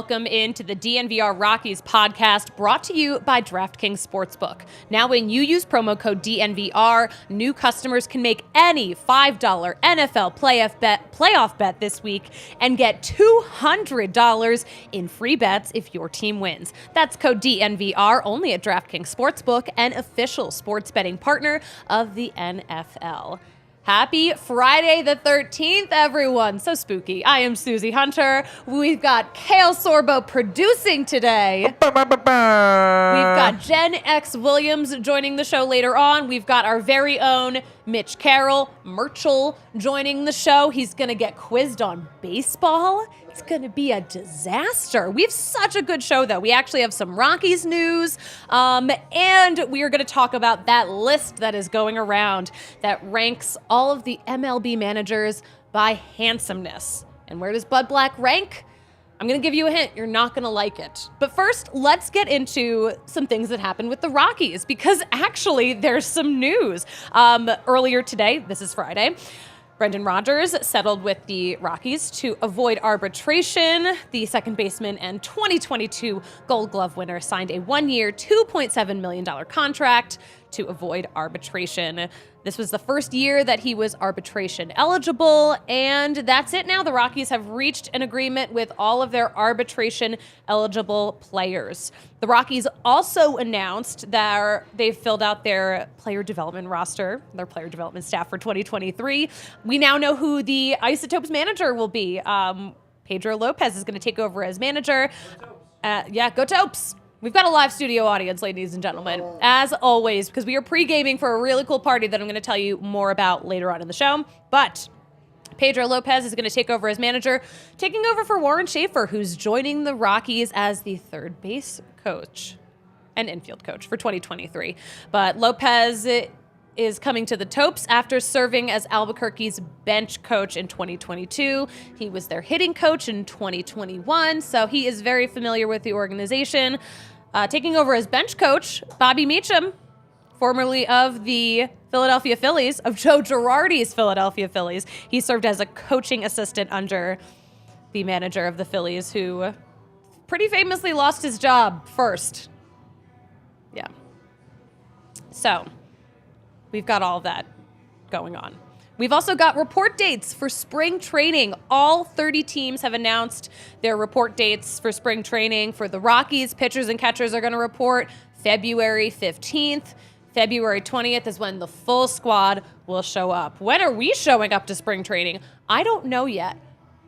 welcome into the DNVR Rockies podcast brought to you by DraftKings Sportsbook. Now, when you use promo code DNVR, new customers can make any $5 NFL playoff bet this week and get $200 in free bets if your team wins. That's code DNVR only at DraftKings Sportsbook, an official sports betting partner of the NFL. Happy Friday the 13th, everyone. So spooky. I am Suzie Hunter. We've got Kale Sorbo producing today. We've got Jen X Williams joining the show later on. We've got our very own Mitch Carroll, Merchel, joining the show. He's going to get quizzed on baseball. It's going to be a disaster. We have such a good show, though. We actually have some Rockies news, and we are going to talk about that list that is going around that ranks all of the MLB managers by handsomeness. And where does Bud Black rank? I'm going to give you a hint. You're not going to like it. But first, let's get into some things that happened with the Rockies, because actually there's some news. Earlier today, this is Friday, Brendan Rodgers settled with the Rockies to avoid arbitration. The second baseman and 2022 Gold Glove winner signed a one-year, $2.7 million contract to avoid arbitration. This was the first year that he was arbitration eligible, and that's it now. The Rockies have reached an agreement with all of their arbitration eligible players. The Rockies also announced that they've filled out their player development roster, their player development staff for 2023. We now know who the Isotopes manager will be. Pedro Lopez is going to take over as manager. Go Topes! We've got a live studio audience, ladies and gentlemen, as always, because we are pre-gaming for a really cool party that I'm going to tell you more about later on in the show. But Pedro Lopez is going to take over as manager, taking over for Warren Schaefer, who's joining the Rockies as the third base coach and infield coach for 2023. But Lopez is coming to the Topes after serving as Albuquerque's bench coach in 2022. He was their hitting coach in 2021, so he is very familiar with the organization. Taking over as bench coach, Bobby Meacham, formerly of the Philadelphia Phillies, of Joe Girardi's Philadelphia Phillies. He served as a coaching assistant under the manager of the Phillies, who pretty famously lost his job first. Yeah. So we've got all of that going on. We've also got report dates for spring training. All 30 teams have announced their report dates for spring training. For the Rockies, pitchers and catchers are going to report February 15th. February 20th is when the full squad will show up. When are we showing up to spring training? I don't know yet.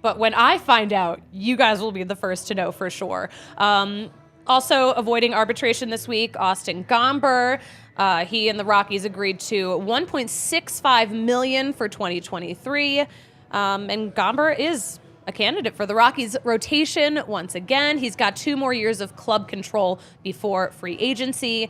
But when I find out, you guys will be the first to know for sure. Also avoiding arbitration this week, Austin Gomber. He and the Rockies agreed to $1.65 million for 2023. And Gomber is a candidate for the Rockies rotation once again. He's got 2 more years of club control before free agency.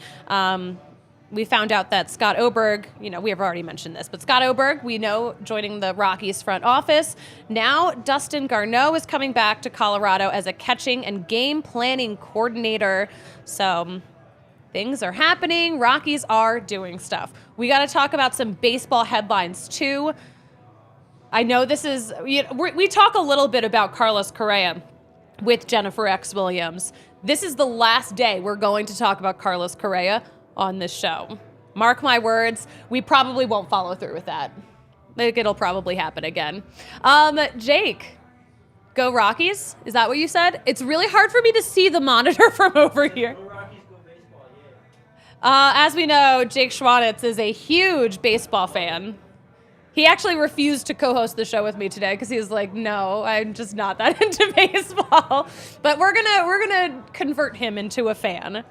We found out that Scott Oberg, we have already mentioned this, but Scott Oberg, we know, joining the Rockies front office. Now, Dustin Garneau is coming back to Colorado as a catching and game planning coordinator. So things are happening. Rockies are doing stuff. We got to talk about some baseball headlines, too. I know this is, we talk a little bit about Carlos Correa with Jennifer X. Williams. This is the last day we're going to talk about Carlos Correa on this show. Mark my words, we probably won't follow through with that. It'll probably happen again. Jake, go Rockies? Is that what you said? It's really hard for me to see the monitor from over here. Go Rockies, go baseball, yeah. As we know, Jake Schwanitz is a huge baseball fan. He actually refused to co-host the show with me today because he was like, "No, I'm just not that into baseball." But we're gonna convert him into a fan.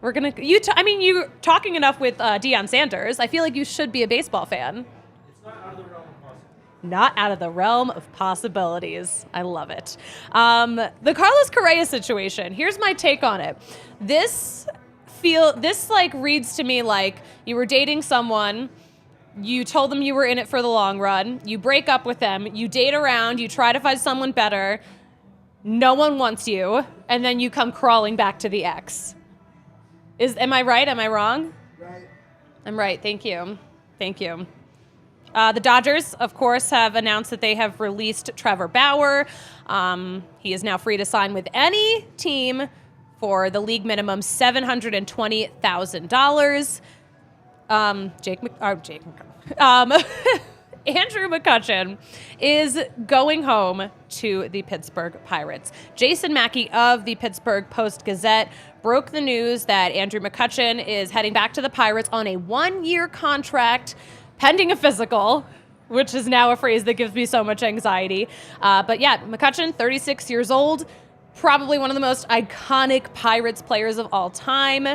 You're talking enough with Deion Sanders. I feel like you should be a baseball fan. It's not out of the realm of possibility. Not out of the realm of possibilities. I love it. The Carlos Correa situation. Here's my take on it. This reads to me like you were dating someone. You told them you were in it for the long run. You break up with them. You date around. You try to find someone better. No one wants you. And then you come crawling back to the ex. Am I right? Am I wrong? Right. I'm right. Thank you. The Dodgers, of course, have announced that they have released Trevor Bauer. He is now free to sign with any team for the league minimum $720,000. Andrew McCutchen is going home to the Pittsburgh Pirates. Jason Mackey of the Pittsburgh Post-Gazette broke the news that Andrew McCutchen is heading back to the Pirates on a 1-year contract pending a physical, which is now a phrase that gives me so much anxiety. But yeah, McCutchen, 36 years old, probably one of the most iconic Pirates players of all time.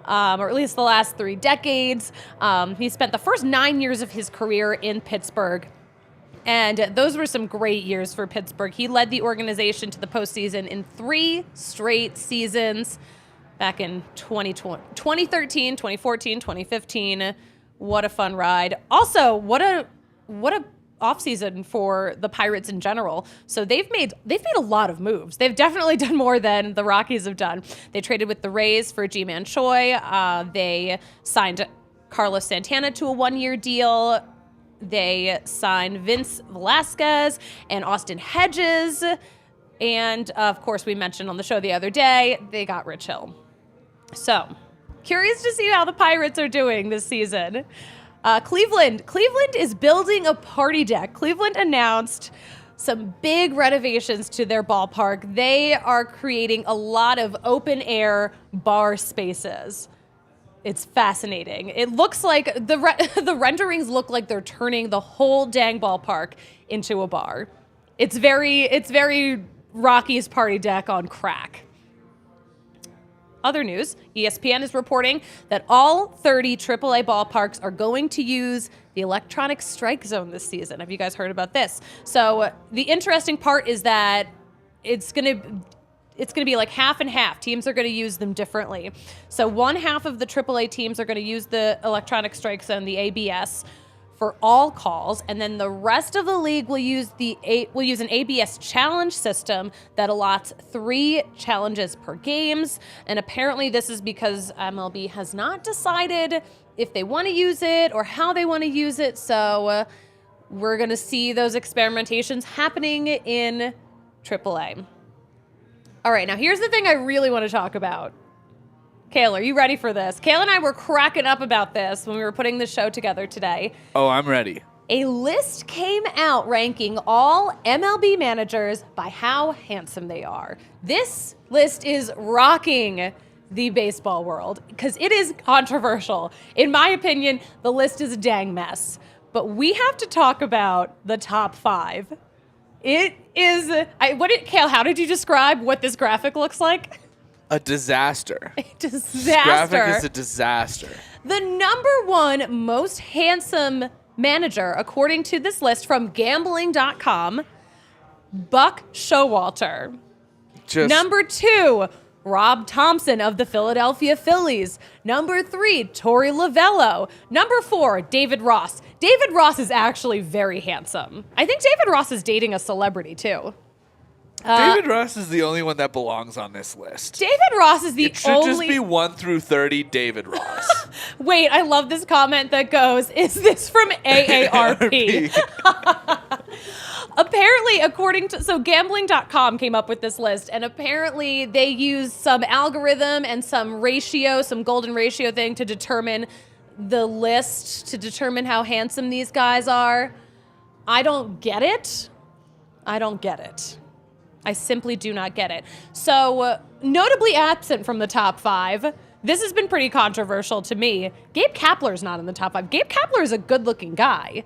Or at least the last 3 decades. He spent the first 9 years of his career in Pittsburgh, and those were some great years for Pittsburgh. He led the organization to the postseason in 3 straight seasons back in 2013, 2014, 2015. What a fun ride. Also, what a offseason for the Pirates in general. So they've made a lot of moves. They've definitely done more than the Rockies have done. They traded with the Rays for G-Man Choi. They signed Carlos Santana to a 1-year deal. They signed Vince Velasquez and Austin Hedges. And of course, we mentioned on the show the other day, they got Rich Hill. So curious to see how the Pirates are doing this season. Cleveland is building a party deck. Cleveland announced some big renovations to their ballpark. They are creating a lot of open air bar spaces. It's fascinating. It looks like the renderings look like they're turning the whole dang ballpark into a bar. It's very Rockies party deck on crack. Other news, ESPN is reporting that all 30 AAA ballparks are going to use the electronic strike zone this season. Have you guys heard about this? So the interesting part is that it's going to be like half and half. Teams are going to use them differently. So one half of the AAA teams are going to use the electronic strike zone, the ABS, for all calls, and then the rest of the league will use an ABS challenge system that allots 3 challenges per games. And apparently this is because MLB has not decided if they want to use it or how they want to use it. So we're going to see those experimentations happening in AAA. All right, now here's the thing I really want to talk about. Kayla, are you ready for this? Kayla and I were cracking up about this when we were putting the show together today. Oh, I'm ready. A list came out ranking all MLB managers by how handsome they are. This list is rocking the baseball world because it is controversial. In my opinion, the list is a dang mess. But we have to talk about the top 5. It is... Kayla, how did you describe what this graphic looks like? A disaster. A disaster. This graphic is a disaster. The number 1 most handsome manager, according to this list from gambling.com, Buck Showalter. Number 2, Rob Thompson of the Philadelphia Phillies. Number 3, Torey Lovello. Number 4, David Ross. David Ross is actually very handsome. I think David Ross is dating a celebrity, too. David Ross is the only one that belongs on this list. David Ross is the only... It should just be 1 through 30 David Ross. Wait, I love this comment that goes, is this from AARP? Apparently, so gambling.com came up with this list, and apparently they used some algorithm and some ratio, some golden ratio thing to determine the list, to determine how handsome these guys are. I don't get it. I simply do not get it. So, notably absent from the top 5, this has been pretty controversial to me. Gabe Kapler's not in the top 5. Gabe Kapler is a good-looking guy.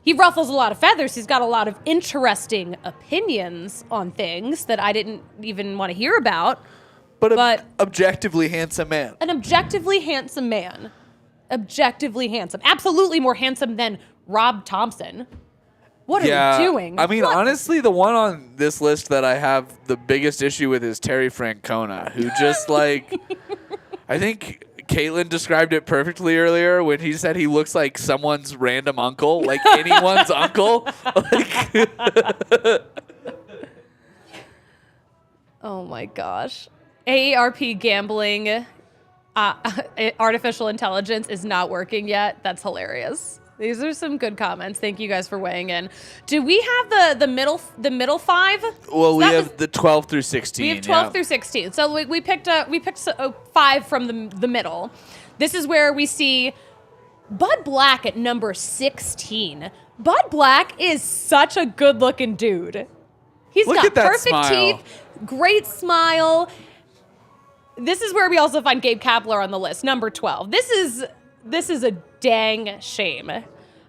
He ruffles a lot of feathers. He's got a lot of interesting opinions on things that I didn't even want to hear about. But objectively handsome man. An objectively handsome man. Objectively handsome. Absolutely more handsome than Rob Thompson. What are we doing? I mean, honestly, the one on this list that I have the biggest issue with is Terry Francona, who just like, I think Caitlin described it perfectly earlier when he said he looks like someone's random uncle, like anyone's uncle. Oh my gosh. AARP gambling, artificial intelligence is not working yet. That's hilarious. These are some good comments. Thank you guys for weighing in. Do we have the middle 5? Well, we have the 12 through 16. We have 12 through 16. So we picked 5 from the middle. This is where we see Bud Black at number 16. Bud Black is such a good-looking dude. He's got perfect teeth, great smile. This is where we also find Gabe Kapler on the list, number 12. This is a dang shame.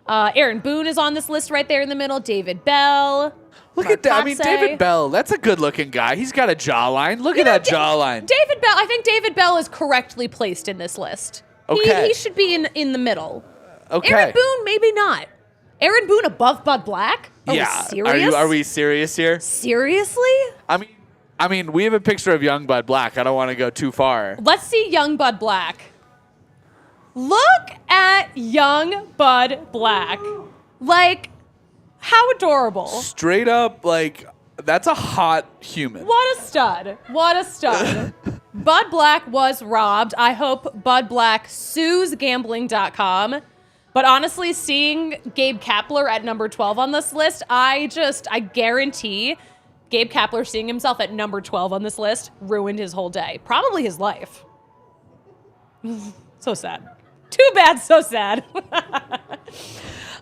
Aaron Boone is on this list right there in the middle. David Bell. Look at that. I mean, David Bell, that's a good-looking guy. He's got a jawline. Look at that jawline. David Bell, I think David Bell is correctly placed in this list. Okay. He should be in the middle. Okay. Aaron Boone, maybe not. Aaron Boone above Bud Black? Are we serious? Are we serious here? Seriously? I mean, we have a picture of young Bud Black. I don't want to go too far. Let's see young Bud Black. Look at young Bud Black. Like, how adorable. Straight up, like, that's a hot human. What a stud. What a stud. Bud Black was robbed. I hope Bud Black sues gambling.com. But honestly, seeing Gabe Kapler at number 12 on this list, I guarantee Gabe Kapler seeing himself at number 12 on this list ruined his whole day. Probably his life. So sad. Too bad, so sad.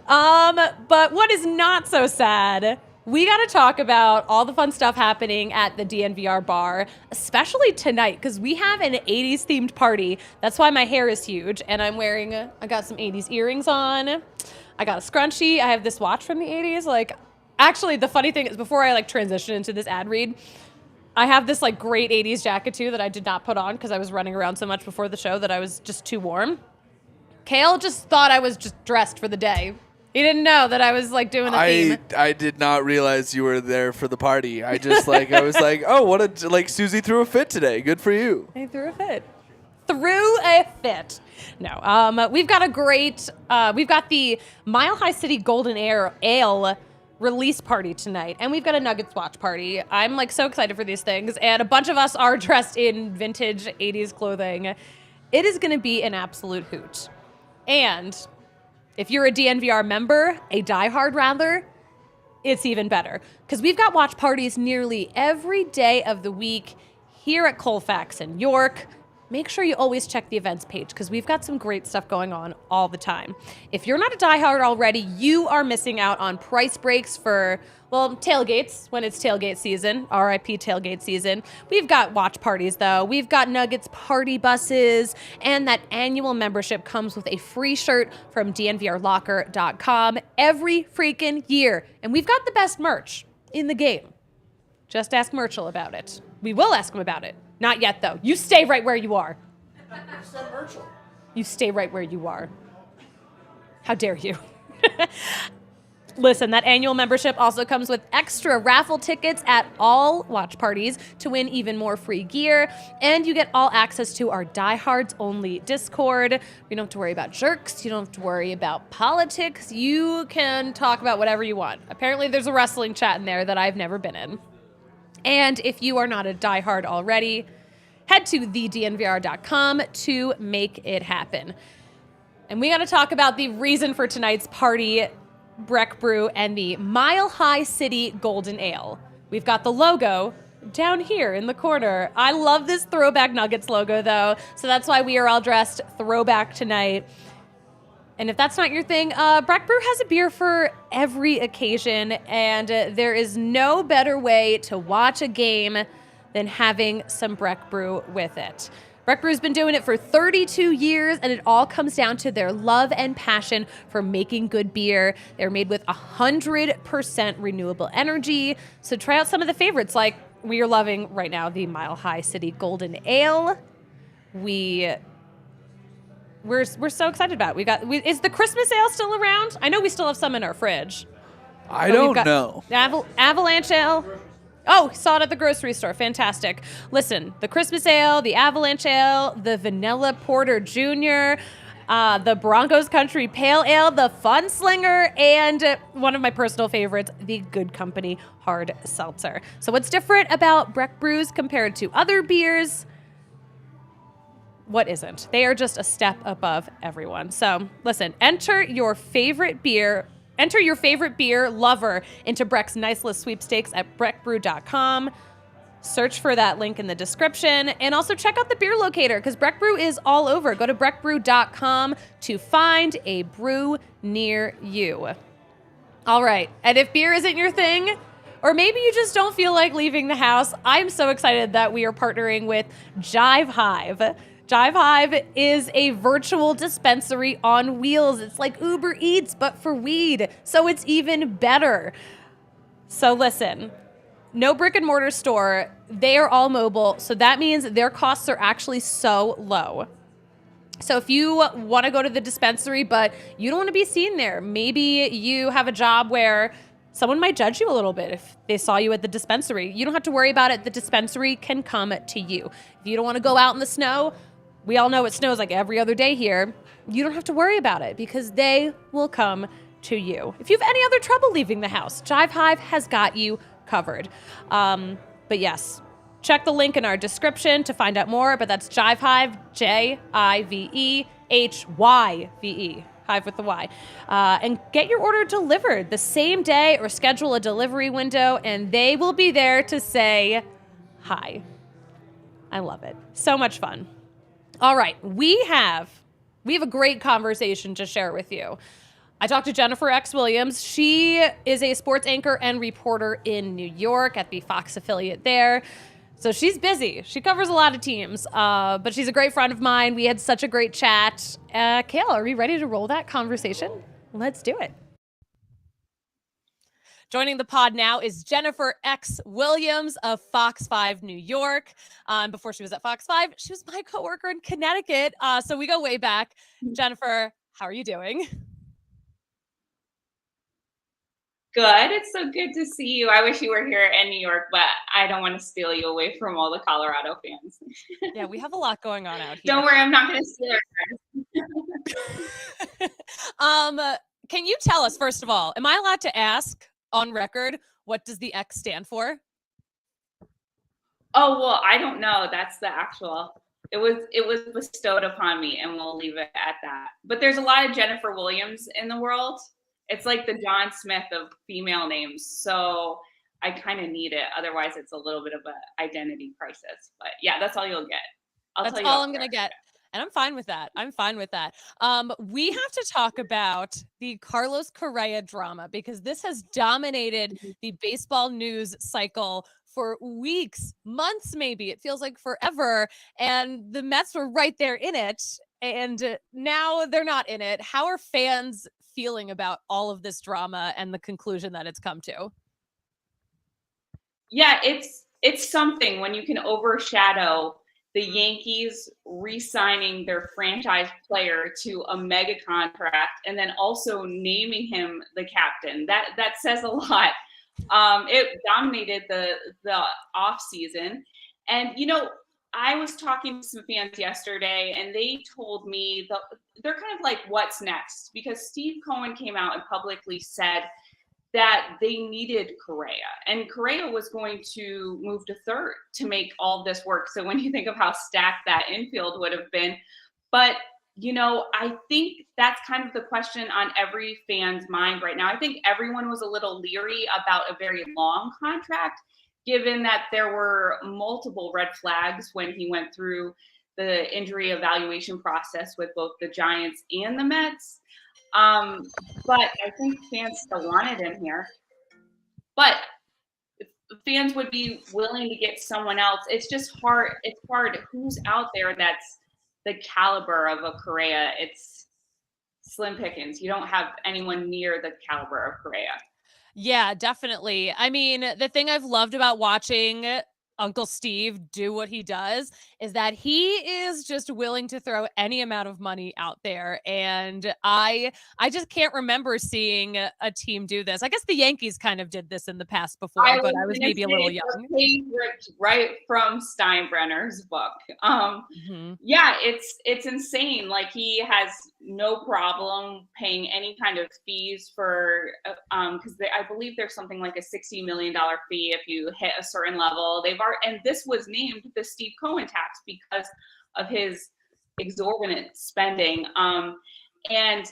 But what is not so sad, we got to talk about all the fun stuff happening at the DNVR bar, especially tonight, because we have an 80s themed party. That's why my hair is huge, and I got some 80s earrings on. I got a scrunchie. I have this watch from the 80s. Like, actually, the funny thing is, before I transition into this ad read, I have this great 80s jacket too that I did not put on because I was running around so much before the show that I was just too warm. Kale just thought I was just dressed for the day. He didn't know that I was doing the theme. I did not realize you were there for the party. I just I was like, oh, what a Suzie threw a fit today. Good for you. I threw a fit. No, we've got we've got the Mile High City Golden Ale release party tonight, and we've got a Nuggets watch party. I'm so excited for these things, and a bunch of us are dressed in vintage 80s clothing. It is going to be an absolute hoot. And if you're a DNVR member, a diehard rather, it's even better. Because we've got watch parties nearly every day of the week here at Colfax and York. Make sure you always check the events page because we've got some great stuff going on all the time. If you're not a diehard already, you are missing out on price breaks for, tailgates when it's tailgate season, RIP tailgate season. We've got watch parties, though. We've got Nuggets party buses, and that annual membership comes with a free shirt from DNVRlocker.com every freaking year. And we've got the best merch in the game. Just ask Merchel about it. We will ask him about it. Not yet, though. You stay right where you are. You stay right where you are. How dare you? Listen, that annual membership also comes with extra raffle tickets at all watch parties to win even more free gear, and you get all access to our diehards only Discord. You don't have to worry about jerks. You don't have to worry about politics. You can talk about whatever you want. Apparently, there's a wrestling chat in there that I've never been in. And if you are not a diehard already, head to thednvr.com to make it happen. And we got to talk about the reason for tonight's party, Breck Brew and the Mile High City Golden Ale. We've got the logo down here in the corner. I love this Throwback Nuggets logo, though, so that's why we are all dressed throwback tonight. And if that's not your thing, Breck Brew has a beer for every occasion, and there is no better way to watch a game than having some Breck Brew with it. Breck Brew's been doing it for 32 years, and it all comes down to their love and passion for making good beer. They're made with 100% renewable energy, so try out some of the favorites like we are loving right now, the Mile High City Golden Ale. We're so excited about it. Is the Christmas ale still around? I know we still have some in our fridge. I don't know. Avalanche ale. Oh, saw it at the grocery store. Fantastic. Listen, the Christmas ale, the Avalanche ale, the Vanilla Porter Jr., the Broncos Country Pale Ale, the Fun Slinger, and one of my personal favorites, the Good Company Hard Seltzer. So what's different about Breck Brews compared to other beers? what isn't? They are just a step above everyone. So listen, enter your favorite beer lover into Breck's Nice List sweepstakes at breckbrew.com. Search for that link in the description, and also check out the beer locator because Breck Brew is all over. Go to breckbrew.com to find a brew near you. All right, and if beer isn't your thing, or maybe you just don't feel like leaving the house, I'm so excited that we are partnering with Jive Hive. Jive Hive is a virtual dispensary on wheels. It's like Uber Eats, but for weed, so it's even better. So listen, no brick and mortar store. They are all mobile, so that means their costs are actually so low. So if you want to go to the dispensary, but you don't want to be seen there, maybe you have a job where someone might judge you a little bit if they saw you at the dispensary. You don't have to worry about it. The dispensary can come to you. If you don't want to go out in the snow, we all know it snows like every other day here. You don't have to worry about it because they will come to you. If you have any other trouble leaving the house, Jive Hive has got you covered. But yes, check the link in our description to find out more, but that's Jive Hive, Jivehyve, Hive with the Y. And get your order delivered the same day or schedule a delivery window, and they will be there to say hi. I love it. So much fun. All right, we have a great conversation to share with you. I talked to Jennifer X. Williams. She is a sports anchor and reporter in New York at the Fox affiliate there. So she's busy. She covers a lot of teams, but she's a great friend of mine. We had such a great chat. Kale, are we ready to roll that conversation? Let's do it. Joining the pod now is Jennifer X. Williams of Fox 5 New York. Before she was at Fox 5, she was my coworker in Connecticut. So we go way back. Jennifer, how are you doing? Good. It's so good to see you. I wish you were here in New York, but I don't want to steal you away from all the Colorado fans. Yeah, we have a lot going on out here. Don't worry, I'm not going to steal your Can you tell us, first of all, am I allowed to ask on record, what does the X stand for? Oh, well, I don't know. That's the actual. It was bestowed upon me, and we'll leave it at that. But there's a lot of Jennifer Williams in the world. It's like the John Smith of female names. So I kind of need it. Otherwise, it's a little bit of an identity crisis. But yeah, that's all you'll get. That's all I'm going to get. And I'm fine with that. We have to talk about the Carlos Correa drama because this has dominated the baseball news cycle for weeks, months, maybe. It feels like forever. And the Mets were right there in it. And now they're not in it. How are fans feeling about all of this drama and the conclusion that it's come to? Yeah, it's something when you can overshadow the Yankees re-signing their franchise player to a mega contract and then also naming him the captain. That says a lot. It dominated the off season. And, I was talking to some fans yesterday and they told me they're kind of like, what's next? Because Steve Cohen came out and publicly said that they needed Correa, and Correa was going to move to third to make all of this work. So when you think of how stacked that infield would have been, but I think that's kind of the question on every fan's mind right now. I think everyone was a little leery about a very long contract, given that there were multiple red flags when he went through the injury evaluation process with both the Giants and the Mets. But I think fans still wanted him here. But fans would be willing to get someone else. It's just hard. It's hard. Who's out there that's the caliber of a Correa? It's slim pickings. You don't have anyone near the caliber of Correa. Yeah, definitely. I mean, the thing I've loved about watching Uncle Steve do what he does is that he is just willing to throw any amount of money out there. And I just can't remember seeing a team do this. I guess the Yankees kind of did this in the past before, but I was maybe a little young. Right from Steinbrenner's book. Yeah, it's insane. Like, he has no problem paying any kind of fees for, because I believe there's something like a $60 million fee if you hit a certain level. And this was named the Steve Cohen tax because of his exorbitant spending. And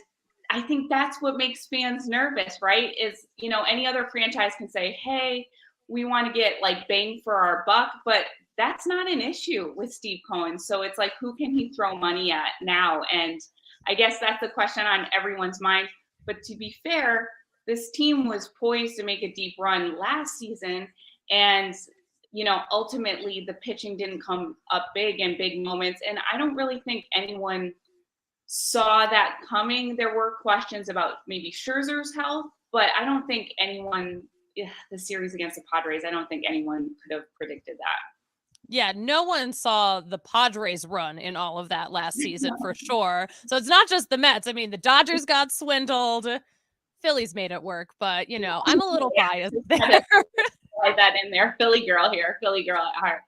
I think that's what makes fans nervous, right? Is, any other franchise can say, hey, we want to get like bang for our buck, but that's not an issue with Steve Cohen. So it's like, who can he throw money at now? And I guess that's the question on everyone's mind. But to be fair, this team was poised to make a deep run last season. And, ultimately the pitching didn't come up big in big moments. And I don't really think anyone saw that coming. There were questions about maybe Scherzer's health, but I don't think anyone, the series against the Padres, I don't think anyone could have predicted that. Yeah, no one saw the Padres run in all of that last season for sure. So it's not just the Mets. I mean, the Dodgers got swindled. Phillies made it work, but I'm a little biased there. Slide that in there. Philly girl here. Philly girl at heart.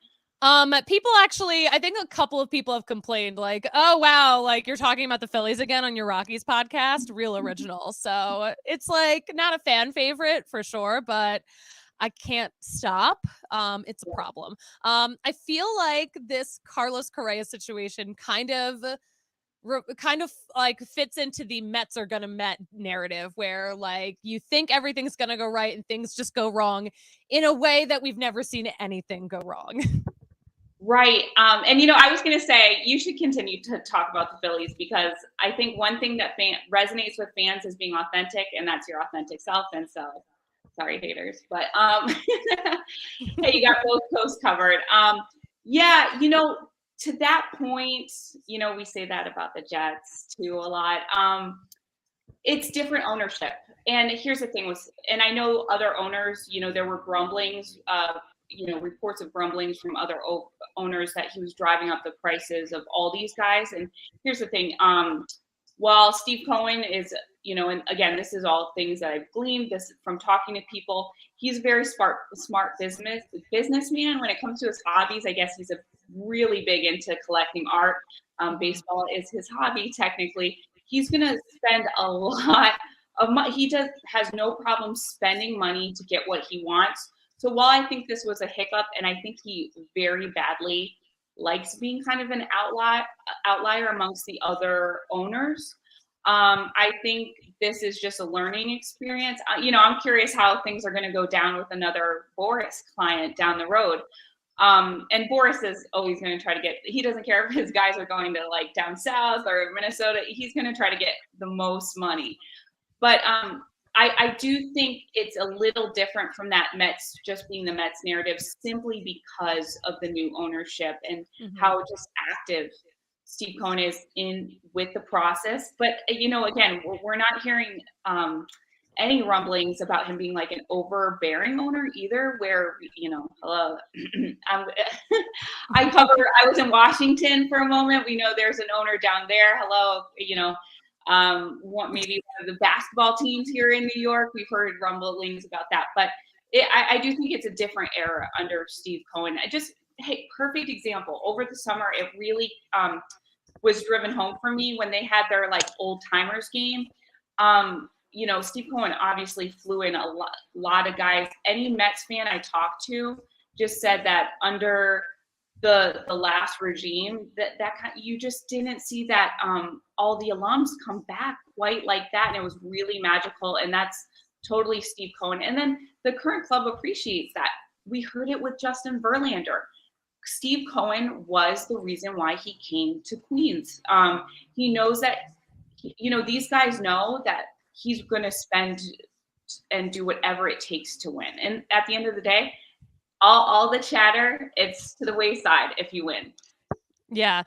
People actually, I think a couple of people have complained like, oh, wow, like you're talking about the Phillies again on your Rockies podcast, real original. So it's like not a fan favorite for sure, but I can't stop. It's a problem. I feel like this Carlos Correa situation kind of like fits into the Mets are gonna Met narrative where like you think everything's gonna go right and things just go wrong in a way that we've never seen anything go wrong. Right. And I was going to say you should continue to talk about the Phillies because I think one thing that resonates with fans is being authentic, and that's your authentic self. And so, sorry, haters, but hey, you got both coasts covered. Yeah, to that point, we say that about the Jets too a lot. It's different ownership, and here's the thing and I know other owners. There were grumblings. Reports of grumblings from other owners that he was driving up the prices of all these guys. And here's the thing. While Steve Cohen is, and again, this is all things that I've gleaned this from talking to people. He's a very smart businessman. When it comes to his hobbies, I guess he's really big into collecting art. Baseball is his hobby, technically. He's going to spend a lot of money. He has no problem spending money to get what he wants. So while I think this was a hiccup, and I think he very badly likes being kind of an outlier amongst the other owners, I think this is just a learning experience. I'm curious how things are going to go down with another Boris client down the road. And Boris is always going to try to he doesn't care if his guys are going to like down south or Minnesota. He's going to try to get the most money. But I do think it's a little different from that Mets just being the Mets narrative simply because of the new ownership and how just active Steve Cohen is in with the process. But, again, we're not hearing any rumblings about him being like an overbearing owner either, where, hello, I was in Washington for a moment. We know there's an owner down there. Hello, maybe one of the basketball teams here in New York. We've heard rumblings about that, but I do think it's a different era under Steve Cohen. Perfect example. Over the summer, it really was driven home for me when they had their like old timers game. Steve Cohen obviously flew in a lot of guys. Any Mets fan I talked to just said that under the last regime you just didn't see that all the alums come back quite like that, and it was really magical, and that's totally Steve Cohen. And then the current club appreciates that. We heard it with Justin Verlander. Steve Cohen was the reason why he came to Queens. He knows that these guys know that he's going to spend and do whatever it takes to win, and at the end of the day, all the chatter, it's to the wayside if you win. Yeah.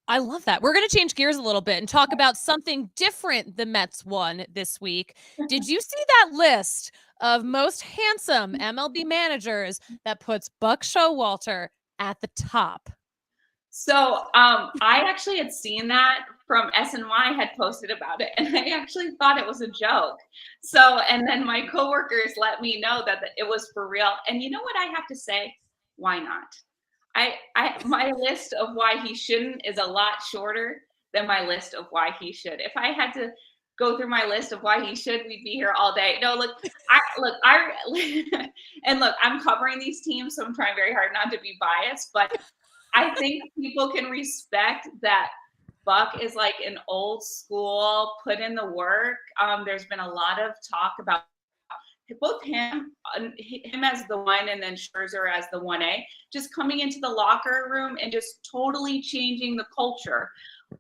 I love that. We're going to change gears a little bit and talk about something different the Mets won this week. Did you see that list of most handsome MLB managers that puts Buck Showalter at the top? So I actually had seen that from SNY had posted about it, and I actually thought it was a joke. So, and then my coworkers let me know that it was for real. And you know what I have to say? Why not? My list of why he shouldn't is a lot shorter than my list of why he should. If I had to go through my list of why he should, we'd be here all day. No, and look, I'm covering these teams, so I'm trying very hard not to be biased, but I think people can respect that Buck is like an old school, put in the work. There's been a lot of talk about both him as the one and then Scherzer as the 1A, just coming into the locker room and just totally changing the culture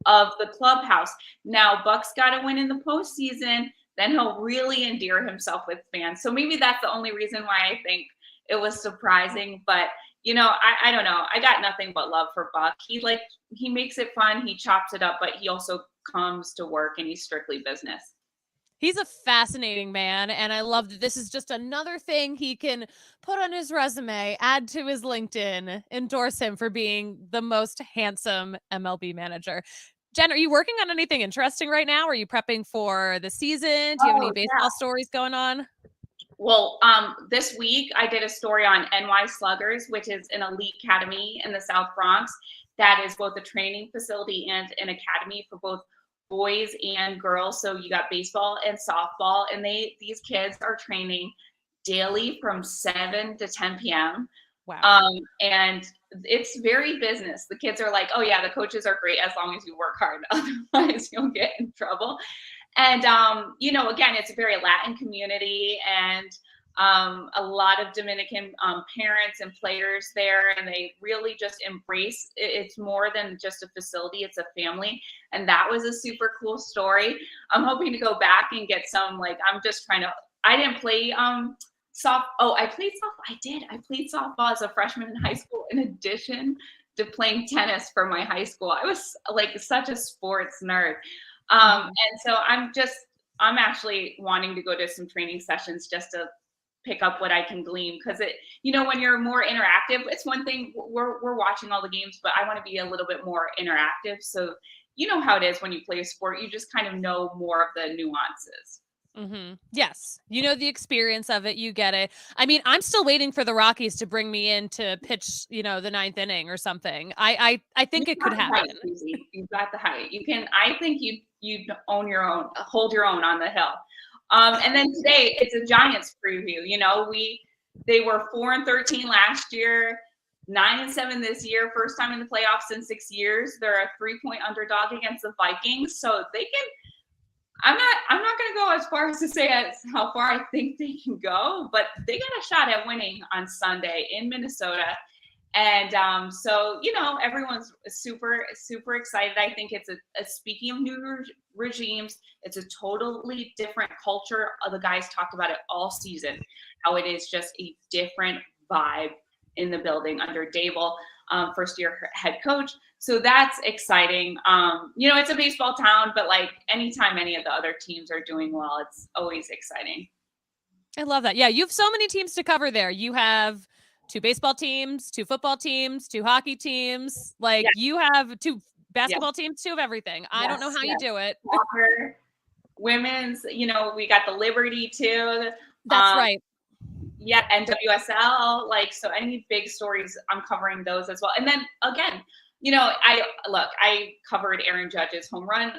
of the clubhouse. Now, Buck's got to win in the postseason, then he'll really endear himself with fans. So maybe that's the only reason why I think it was surprising. But I don't know. I got nothing but love for Buck. He makes it fun. He chops it up, but he also comes to work and he's strictly business. He's a fascinating man, and I love that this is just another thing he can put on his resume, add to his LinkedIn, endorse him for being the most handsome MLB manager. Jen, are you working on anything interesting right now? Are you prepping for the season? Do you have any baseball stories going on? Well, this week I did a story on NY Sluggers, which is an elite academy in the South Bronx that is both a training facility and an academy for both boys and girls. So you got baseball and softball, and these kids are training daily from 7 to 10 p.m. Wow. And it's very business. The kids are like, oh yeah, the coaches are great as long as you work hard. Otherwise you'll get in trouble. And, again, it's a very Latin community and a lot of Dominican parents and players there. And they really just embrace it. It's more than just a facility. It's a family. And that was a super cool story. I'm hoping to go back and get some, I didn't play I played softball. I did. I played softball as a freshman in high school in addition to playing tennis for my high school. I was like such a sports nerd. And so I'm actually wanting to go to some training sessions just to pick up what I can glean. Cause when you're more interactive, it's one thing we're watching all the games, but I want to be a little bit more interactive. So you know how it is when you play a sport, you just kind of know more of the nuances. Mm-hmm. Yes. The experience of it. You get it. I mean, I'm still waiting for the Rockies to bring me in to pitch, the ninth inning or something. I think it could happen. You've got the height. I think you own your own, hold your own on the hill. And then today it's a Giants preview. They were 4-13 last year, 9-7 this year, first time in the playoffs in 6 years. They're a 3-point underdog against the Vikings. So they can, I'm not going to go as far as to say how far I think they can go, but they got a shot at winning on Sunday in Minnesota. And so, everyone's super, super excited. I think it's speaking of new regimes, it's a totally different culture. The guys talked about it all season, how it is just a different vibe in the building under Dable, first year head coach. So that's exciting. It's a baseball town, but like anytime any of the other teams are doing well, it's always exciting. I love that. Yeah. You have so many teams to cover there. You have 2 baseball teams, 2 football teams, 2 hockey teams. You have 2 basketball teams, 2 of everything. I don't know how you do it. Soccer, women's, we got the Liberty too. That's right. Yeah, NWSL. So any big stories, I'm covering those as well. And then again, I covered Aaron Judge's home run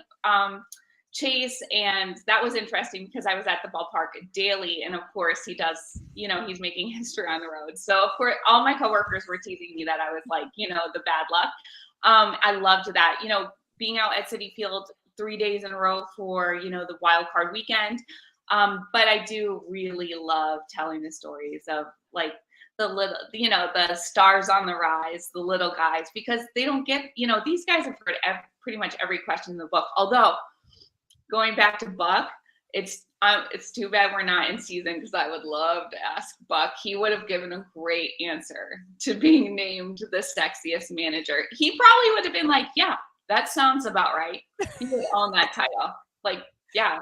chase, and that was interesting because I was at the ballpark daily, and of course he does, he's making history on the road. So of course all my coworkers were teasing me that I was like, the bad luck. I loved that, being out at Citi Field 3 days in a row for, the wild card weekend. But I do really love telling the stories of the little, the stars on the rise, the little guys, because they don't get, these guys have heard pretty much every question in the book. Although going back to Buck, it's too bad we're not in season because I would love to ask Buck. He would have given a great answer to being named the sexiest manager. He probably would have been like, yeah, that sounds about right. He would own that title. Yeah,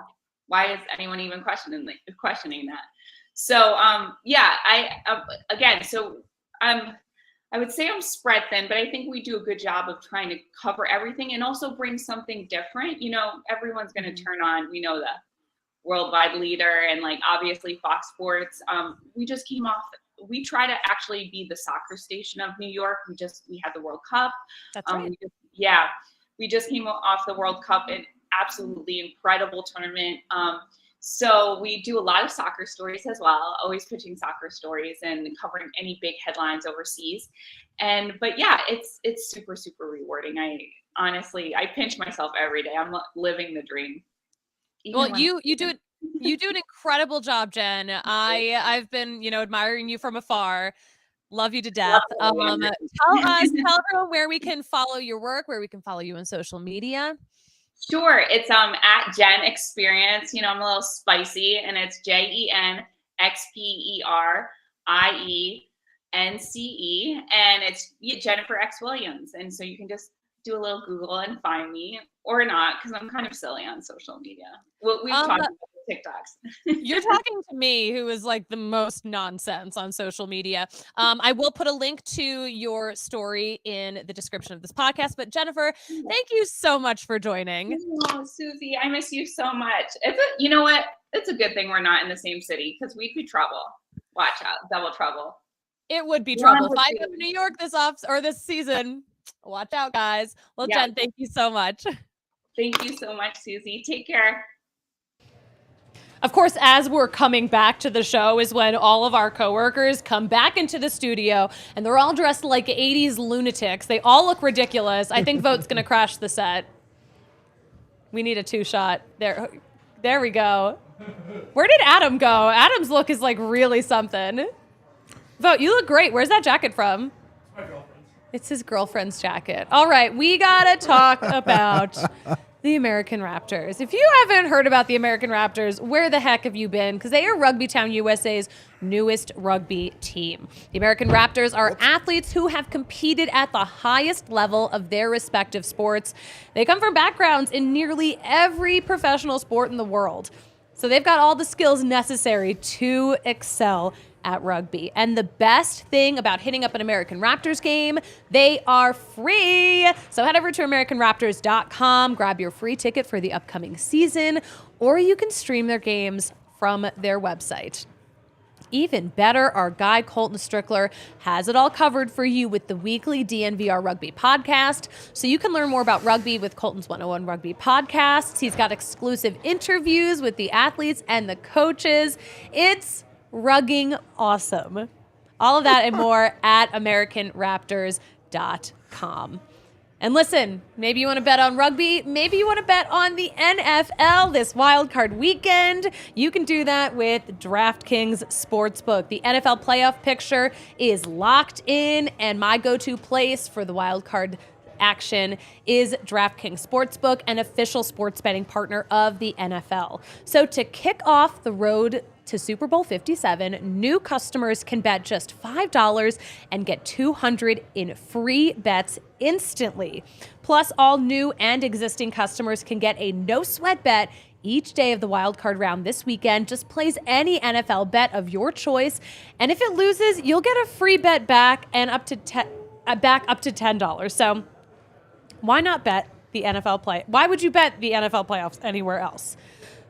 why is anyone even questioning that? So, I would say I'm spread thin, but I think we do a good job of trying to cover everything and also bring something different. Everyone's going to turn on, the worldwide leader and obviously Fox Sports. We try to actually be the soccer station of New York. We had the World Cup. That's right. We just came off the World Cup, an absolutely incredible tournament. So we do a lot of soccer stories as well, always pitching soccer stories and covering any big headlines overseas. But yeah, it's super, super rewarding. I pinch myself every day. I'm living the dream. Well, you do an incredible job, Jen. I've been, admiring you from afar. Love you to death. Tell everyone where we can follow your work, where we can follow you on social media. Sure. It's at Jen Experience. I'm a little spicy, and it's JenXperience, and it's Jennifer X Williams. And so you can just do a little Google and find me, or not, because I'm kind of silly on social media. We've talked about the TikToks. You're talking to me, who is like the most nonsense on social media. I will put a link to your story in the description of this podcast. But Jennifer, thank you so much for joining. Oh, Suzie, I miss you so much. You know what? It's a good thing we're not in the same city, because we'd be trouble. Watch out, double trouble. It would be trouble. If I go to New York this season, watch out, guys. Well, yeah. Jen, thank you so much. Thank you so much, Suzie. Take care. Of course, as we're coming back to the show is when all of our coworkers come back into the studio, and they're all dressed like 80s lunatics. They all look ridiculous. I think Vote's going to crash the set. We need a 2-shot. There we go. Where did Adam go? Adam's look is like really something. Vote, you look great. Where's that jacket from? My girlfriend's. It's his girlfriend's jacket. All right, we got to talk about the American Raptors. If you haven't heard about the American Raptors, where the heck have you been? Because they are Rugby Town USA's newest rugby team. The American Raptors are athletes who have competed at the highest level of their respective sports. They come from backgrounds in nearly every professional sport in the world. So they've got all the skills necessary to excel at rugby. And the best thing about hitting up an American Raptors game, they are free. So head over to AmericanRaptors.com, grab your free ticket for the upcoming season, or you can stream their games from their website. Even better, our guy Colton Strickler has it all covered for you with the weekly DNVR Rugby podcast. So you can learn more about rugby with Colton's 101 Rugby podcasts. He's got exclusive interviews with the athletes and the coaches. It's rugging awesome. All of that and more at AmericanRaptors.com. And listen, maybe you want to bet on rugby. Maybe you want to bet on the NFL this wild card weekend. You can do that with DraftKings Sportsbook. The NFL playoff picture is locked in, and my go-to place for the wild card action is DraftKings Sportsbook, an official sports betting partner of the NFL. So to kick off the road to Super Bowl 57, new customers can bet just $5 and get $200 in free bets instantly. Plus, all new and existing customers can get a no-sweat bet each day of the wild card round this weekend. Just place any NFL bet of your choice, and if it loses, you'll get a free bet back and up to $10. So why not bet the NFL play? Why would you bet the NFL playoffs anywhere else?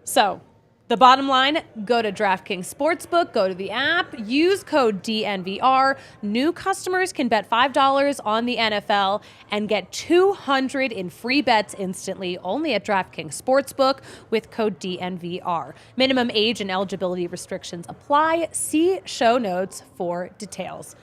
So the bottom line, go to DraftKings Sportsbook, go to the app, use code DNVR. New customers can bet $5 on the NFL and get $200 in free bets instantly, only at DraftKings Sportsbook with code DNVR. Minimum age and eligibility restrictions apply. See show notes for details.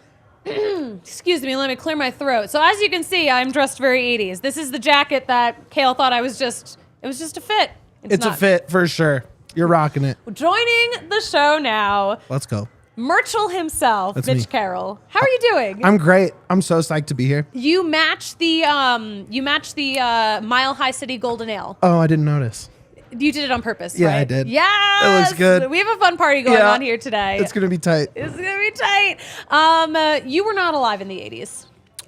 Excuse me, let me clear my throat. So as you can see, I'm dressed very 80s. This is the jacket that Kale thought it was just a fit. It's a fit for sure. You're rocking it. Joining the show now, let's go. Murchel himself, That's Mitch me. Carroll. How are you doing? I'm great. I'm so psyched to be here. You match the Mile High City Golden Ale. Oh, I didn't notice. You did it on purpose, Yeah, right? I did. Yes! It looks good. We have a fun party going on here today. It's going to be tight. It's going to be tight. You were not alive in the 80s.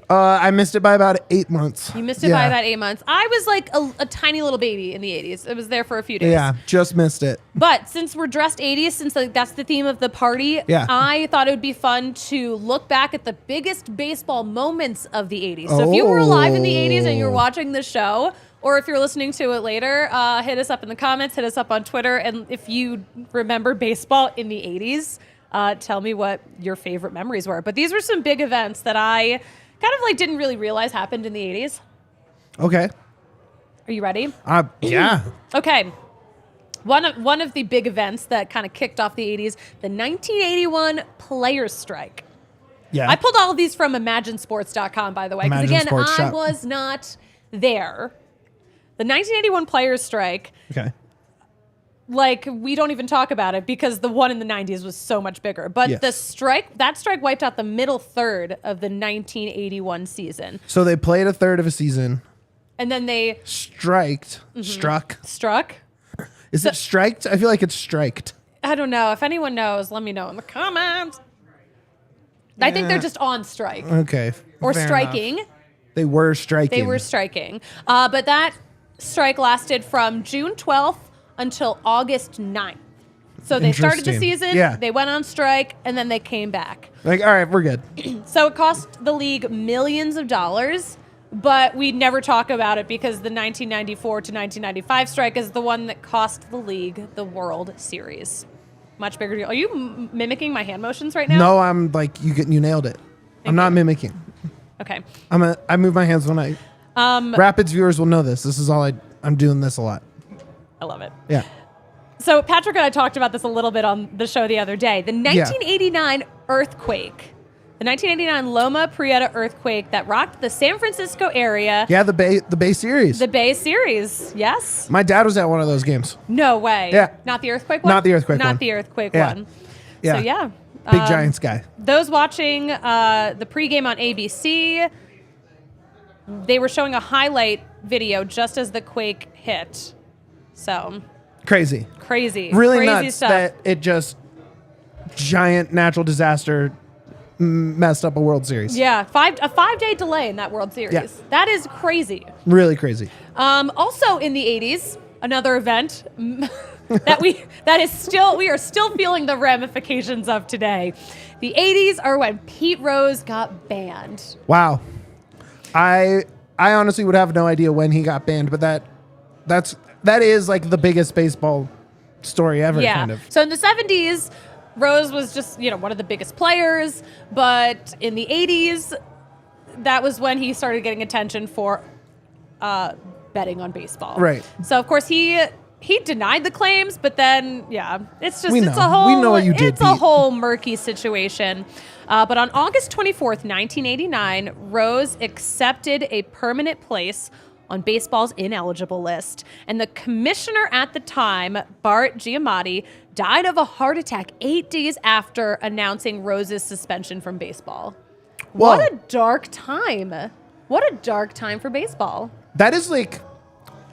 I missed it by about 8 months. You missed it by about 8 months. I was like a tiny little baby in the 80s. I was there for a few days. Yeah, just missed it. But since we're dressed 80s, since that's the theme of the party, I thought it would be fun to look back at the biggest baseball moments of the 80s. So if you were alive in the 80s and you're watching the show, or if you're listening to it later, hit us up in the comments, hit us up on Twitter. And if you remember baseball in the 80s, tell me what your favorite memories were. But these were some big events that I kind of like didn't really realize happened in the 80s. Okay. Are you ready? Yeah. Okay. One of the big events that kind of kicked off the 80s, the 1981 Players' Strike. Yeah. I pulled all of these from ImagineSports.com, by the way, because Imagine again, Sports I Shop. was not there. The 1981 Players' Strike, Okay. like, we don't even talk about it because the one in the 90s was so much bigger. But Yes. that strike wiped out the middle third of the 1981 season. So they played a third of a season, And then they struck. struck. Is it striked? I feel like it's striked. I don't know. If anyone knows, let me know in the comments. I think they're just on strike Okay. or fair striking. enough. They were striking. They were striking. But that strike lasted from June 12th until August 9th. So they started the Interesting. season, Yeah. they went on strike, and then they came back. Like, all right, we're good. So it cost the league millions of dollars, but we never talk about it because the 1994 to 1995 strike is the one that cost the league the World Series. Much bigger deal. Are you mimicking my hand motions right now? No, I'm like you nailed it. I'm not mimicking. Okay. I move my hands when I. Rapids viewers will know this. This is all I'm doing this a lot. I love it. Yeah. So Patrick and I talked about this a little bit on the show the other day. The 1989 earthquake, the 1989 Loma Prieta earthquake that rocked the San Francisco area. Yeah, the Bay Series. The Bay Series, yes? My dad was at one of those games. No way. Yeah. Not the earthquake one? Not the earthquake Not one. the earthquake Yeah. one. Yeah. So, yeah. Big Giants guy. Those watching the pregame on ABC, they were showing a highlight video just as the quake hit. So, Crazy. crazy. Really crazy nuts stuff. that it just giant natural disaster messed up a World Series. Yeah, a 5-day delay in that World Series. Yeah. That is crazy. Really crazy. Also in the 80s, another event that we are still feeling the ramifications of today. The 80s are when Pete Rose got banned. Wow. I honestly would have no idea when he got banned, but that is like the biggest baseball story ever, Yeah. kind of. So in the 70s, Rose was just, one of the biggest players, but in the 80s, that was when he started getting attention for betting on baseball. Right. So of course he denied the claims, but then it's just We it's know. a whole We know what you did, it's a Pete. whole murky situation. But on August 24th, 1989, Rose accepted a permanent place on baseball's ineligible list. And the commissioner at the time, Bart Giamatti, died of a heart attack 8 days after announcing Rose's suspension from baseball. Whoa. What a dark time. What a dark time for baseball. That is like,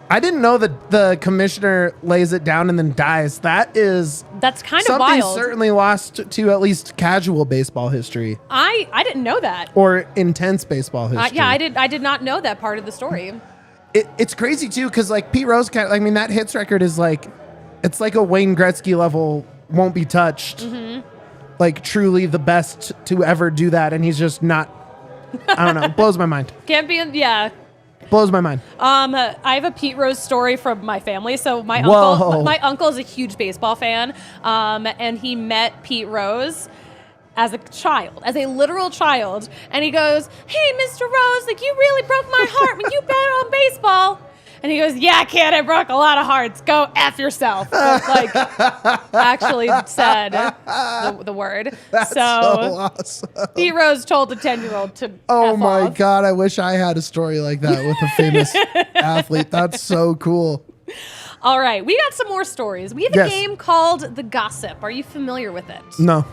I didn't know that the commissioner lays it down and then dies. That's kind of something wild. certainly lost to at least casual baseball history I didn't know that. or intense baseball history. I did not know that part of the story. It's crazy too, because like Pete Rose, that hits record is like, it's like a Wayne Gretzky level, won't be touched. Mm-hmm. Like truly the best to ever do that, and he's just not. I don't know. Blows my mind. Can't be, Blows my mind. I have a Pete Rose story from my family. So my Whoa. uncle is a huge baseball fan, and he met Pete Rose as a literal child, and he goes, "Hey, Mr. Rose, like you really broke my heart when you bet on baseball." And he goes, "Yeah, kid, I broke a lot of hearts. Go F yourself." But, like, actually said the word. That's so awesome. Pete Rose told a 10-year-old to Oh F my off. God, I wish I had a story like that with a famous athlete. That's so cool. All right, we got some more stories. We have a Yes. game called The Gossip. Are you familiar with it? No.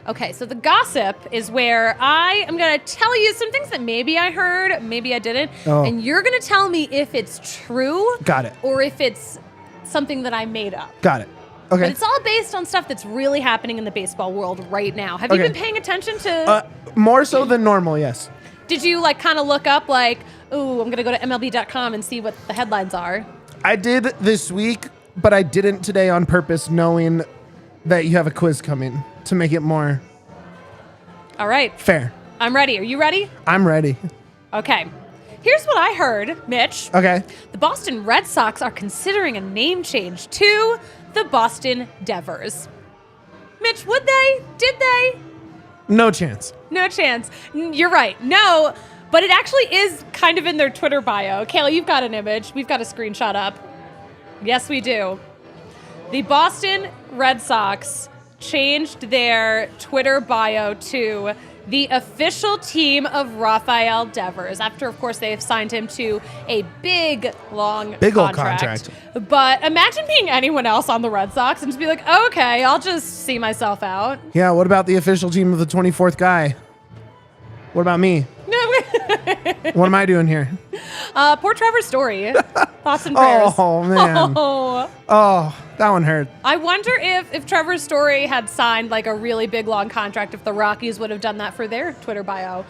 Okay, so The Gossip is where I am going to tell you some things that maybe I heard, maybe I didn't, Oh. and you're going to tell me if it's true. Got it. Or if it's something that I made up. Got it. Okay. But it's all based on stuff that's really happening in the baseball world right now. Have you Okay. been paying attention to... More so than normal, yes. Did you kind of look up ooh, I'm going to go to MLB.com and see what the headlines are? I did this week, but I didn't today on purpose, knowing that you have a quiz coming to make it more All right, fair. I'm ready. Are you ready? I'm ready. Okay. Here's what I heard, Mitch. Okay. The Boston Red Sox are considering a name change to the Boston Devers. Mitch, would they? Did they? No chance. No chance. You're right. No, but it actually is kind of in their Twitter bio. Kayla, you've got an image. We've got a screenshot up. Yes, we do. The Boston Red Sox changed their Twitter bio to the official team of Rafael Devers after, of course, they have signed him to a big, long Big old contract. contract. But imagine being anyone else on the Red Sox and just be like, okay, I'll just see myself out. Yeah, what about the official team of the 24th guy? What about me? What am I doing here? Poor Trevor Story. Thoughts and prayers. Oh, man. Oh, that one hurt. I wonder if Trevor Story had signed like a really big long contract, if the Rockies would have done that for their Twitter bio.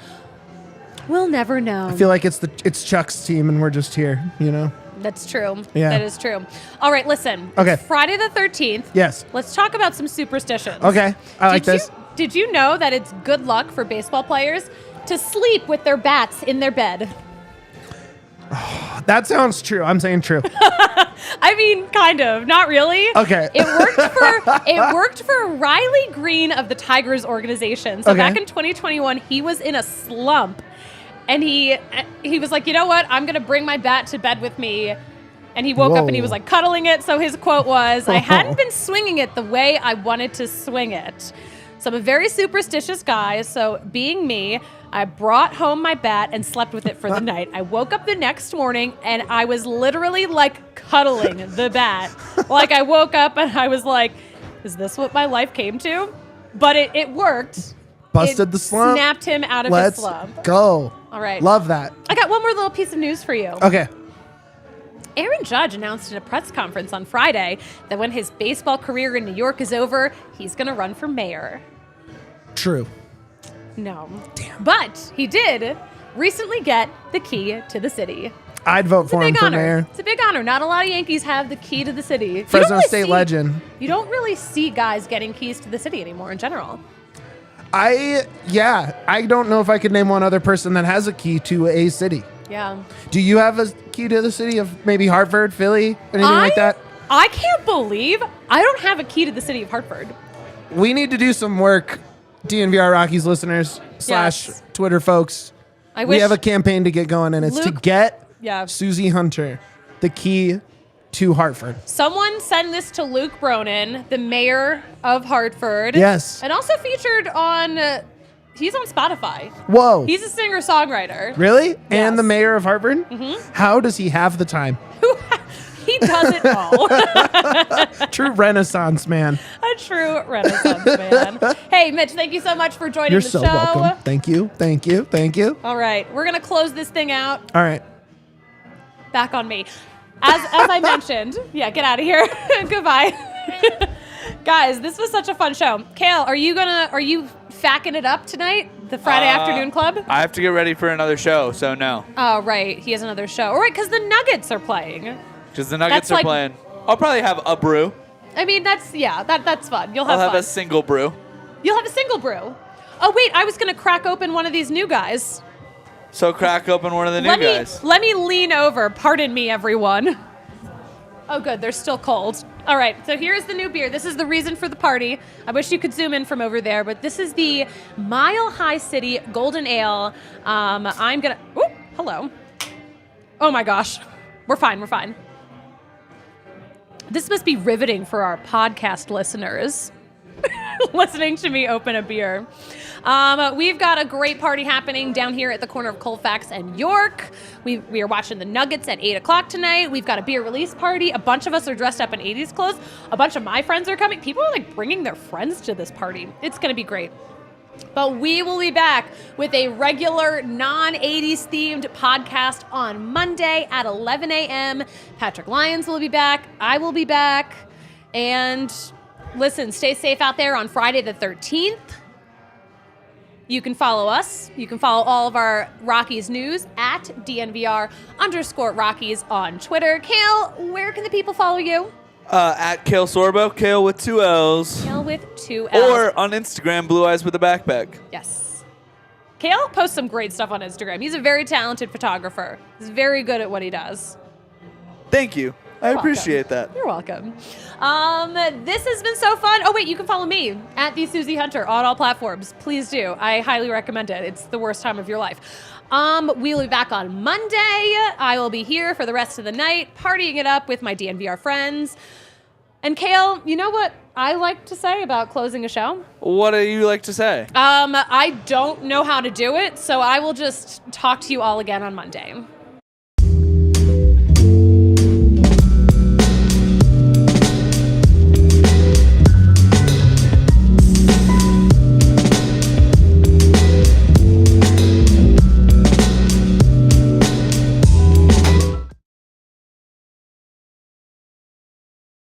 We'll never know. I feel like it's Chuck's team and we're just here, you know? That's true. Yeah. That is true. All right, listen. Okay. It's Friday the 13th. Yes. Let's talk about some superstitions. Okay. I like this. Did you know that it's good luck for baseball players to sleep with their bats in their bed? That sounds true. I'm saying true. I mean, kind of. Not really. Okay. It worked for Riley Green of the Tigers organization. So Okay. back in 2021, he was in a slump, and he was like, you know what? I'm gonna bring my bat to bed with me. And he woke up and he Whoa. was like cuddling it. So his quote was, I hadn't been swinging it the way I wanted to swing it. So I'm a very superstitious guy. So being me, I brought home my bat and slept with it for the night. I woke up the next morning and I was literally like cuddling the bat. Like I woke up and I was like, is this what my life came to? But it worked. Busted It the slump. Snapped him out of Let's his slump. go. All right. Love that. I got one more little piece of news for you. Okay. Aaron Judge announced at a press conference on Friday that when his baseball career in New York is over, he's going to run for mayor. True. No. Damn. But he did recently get the key to the city. I'd vote for him Big for honor. mayor. It's a big honor. Not a lot of Yankees have the key to the city. You don't Fresno really State see- legend. You don't really see guys getting keys to the city anymore in general. I don't know if I could name one other person that has a key to a city. Yeah. Do you have a key to the city of maybe Hartford, Philly, anything like that? I can't believe I don't have a key to the city of Hartford. We need to do some work, DNVR Rockies listeners Yes. / Twitter folks. I We wish have a campaign to get going, and it's to Luke- get Yeah. Suzie Hunter the key to Hartford. Someone send this to Luke Bronin, the mayor of Hartford. Yes. And also featured on, he's on Spotify. Whoa. He's a singer-songwriter. Really? Yes. And the mayor of Hartford? Mm-hmm. How does he have the time? He does it all. True Renaissance man. A true Renaissance man. Hey, Mitch, thank you so much for joining You're the so show. welcome. Thank you. Thank you. Thank you. All right, we're going to close this thing out. All right. Back on me. As I mentioned, yeah, get out of here. Goodbye. Guys, this was such a fun show. Kale, are you facking it up tonight? The Friday afternoon club? I have to get ready for another show, so no. Oh, right. He has another show. All right, because the Nuggets are playing. Because the Nuggets That's are like- playing. I'll probably have a brew. I mean, that's fun. You'll I'll have have fun. a single brew. You'll have a single brew. Oh, wait, I was going to crack open one of these new guys. So crack open one of the new guys. Let me lean over. Pardon me, everyone. Oh, good. They're still cold. All right. So here's the new beer. This is the reason for the party. I wish you could zoom in from over there, but this is the Mile High City Golden Ale. I'm going to... Oh, hello. Oh, my gosh. We're fine. We're fine. This must be riveting for our podcast listeners. Listening to me open a beer. We've got a great party happening down here at the corner of Colfax and York. We are watching the Nuggets at 8 o'clock tonight. We've got a beer release party. A bunch of us are dressed up in 80s clothes. A bunch of my friends are coming. People are like bringing their friends to this party. It's going to be great. But we will be back with a regular non-80s themed podcast on Monday at 11 a.m. Patrick Lyons will be back. I will be back. And listen, stay safe out there on Friday the 13th. You can follow us. You can follow all of our Rockies news at DNVR_Rockies on Twitter. Kale, where can the people follow you? At Kale Sorbo, Kale with 2 L's. Kale with 2 L's. Or on Instagram, Blue Eyes with a Backpack. Yes. Kale posts some great stuff on Instagram. He's a very talented photographer. He's very good at what he does. Thank you. I You're appreciate welcome. that. You're welcome. This has been so fun. Oh, wait, you can follow me at the Suzie Hunter on all platforms. Please do. I highly recommend it. It's the worst time of your life. We'll be back on Monday. I will be here for the rest of the night, partying it up with my DNVR friends. And Kale, you know what I like to say about closing a show? What do you like to say? I don't know how to do it, so I will just talk to you all again on Monday.